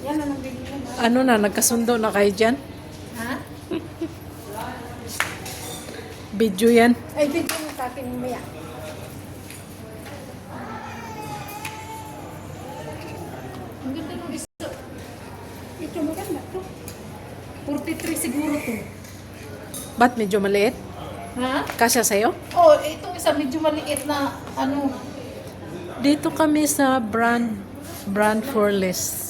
Yan na nabili mo. Ano na, nagkasundo na kayo dyan? Ha? Video yan. Ay, video mo sa akin mamaya. Ang ganda ng isa. Ito maganda to. 43 siguro to. Ba't medyo maliit? Ha? Kasya sa'yo? Oh, ito isa medyo maliit na ano. Dito kami sa brand for less.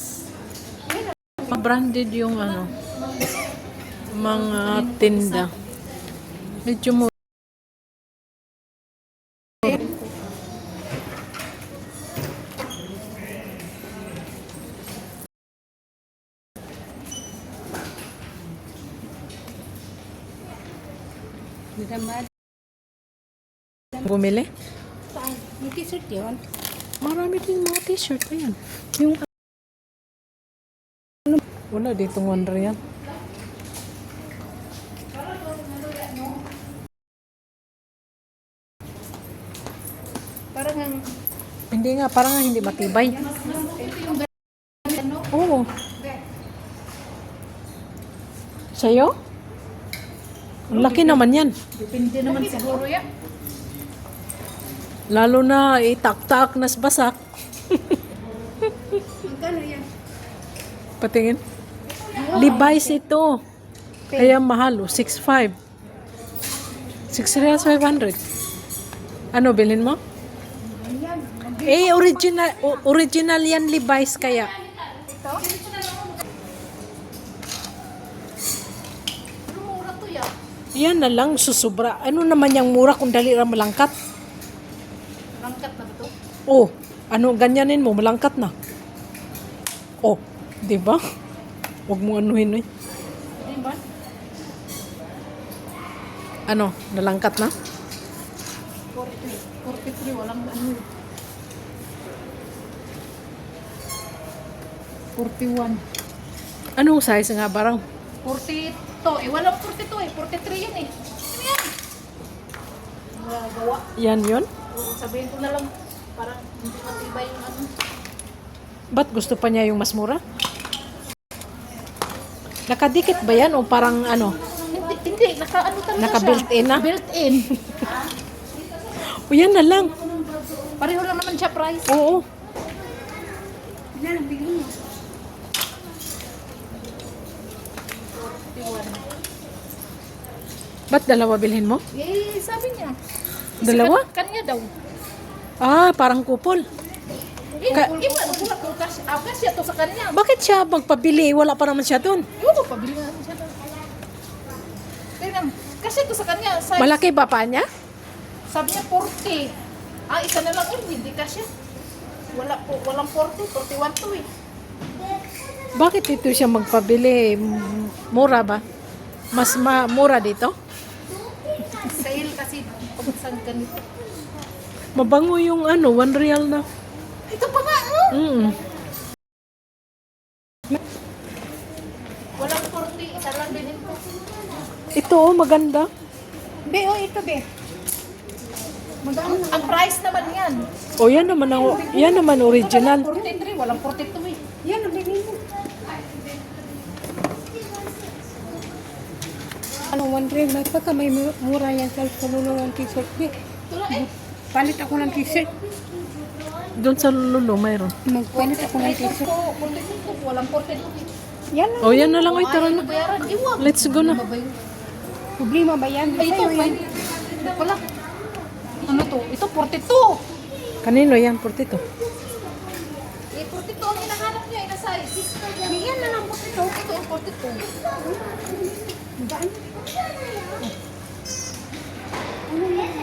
Branded yung ano, mga tinda. Medyo mo. Bumili? Saan? May t-shirt yun? Marami din mga t-shirt. Ayan. Yung wala dito wonder yan. Parang ang Hindi nga, parang nga hindi matibay. ito yung ano. Oo. Sa'yo? Ang laki naman yan. Depende naman siguro yan. Lalo na itak-tak nas basak. Magkano yan? Patingin. Levi's ito. Kaya mahal, 6.5. 6,500. Ano, bilhin mo? Ayan. Original yan Levi's kaya. Ito? Ano mura to yan? Yan na lang, susubra. Ano naman yung mura kung dali lang malangkat? Rangkat na ba to? Oh, ano, ganyanin mo, malangkat na. Oh, di ba? Huwag mo anuhin eh. Di ba? Ano, nalangkat na? 43, walang ano. 41. Anong size nga barang? 42. Eh, walang 42 eh. 43 yan eh. Ano yan? Gawa. Yan yun? Oo, sabihin ko na lang. Parang hindi matibay yung ano. Ba't gusto pa niya yung mas mura? Nakadikit ba yan o parang ano? Hindi. Naka-ano talaga siya. Naka-built-in na? Built-in. O yan na lang. Pareho lang naman siya price. Oo. Yan ang bigyan mo. 41. Ba't dalawa bilhin mo? Eh, sabi niya. Dalawa? Kanya daw. Ah, parang kupol. Iba, wala ko kasi ito sa kanya. Bakit siya magpabili? Wala pa naman siya dun. Yung pabili nga siya daw. Tingnan, kasi ito sa kanya. Size, Malaki ba pa niya? sabi niya 40. Ah, isa na lang hindi kasi. Walang 40, 41 to eh. Bakit ito siya magpabili? Mura ba? Mas mura dito? Sale kasi pag saan ganito. Mabango yung ano, 1 real na. Ito pa nga, oh! Walang 40, isa lang din ito. Ito oh, maganda. Be, oh, ito be. Ang price naman yan. O yan naman original. 43, walang 42 eh. Yan, ang bigay mo. Ano, 1 real, may pagka may mura yan sa lulong ng t-shirt. Ito lang eh. Palit ako ng t-shirt. Doon sa Lulu mayroon. Magpalit ako ng t-shirt. 42, walang 42 eh. Yan lang. O yan na lang. Ay, tara Ayaw na. na bayaran. Iwag. Let's go na. Problema ba yan? Ay, ito, Sa'yo yan. Ito pala. Ano to? Ito, 42. Kanino yan? 42. Eh, 42 ang hinahanap niya. Ina size. Yan na lang, 42. Ito ang 42. Daan.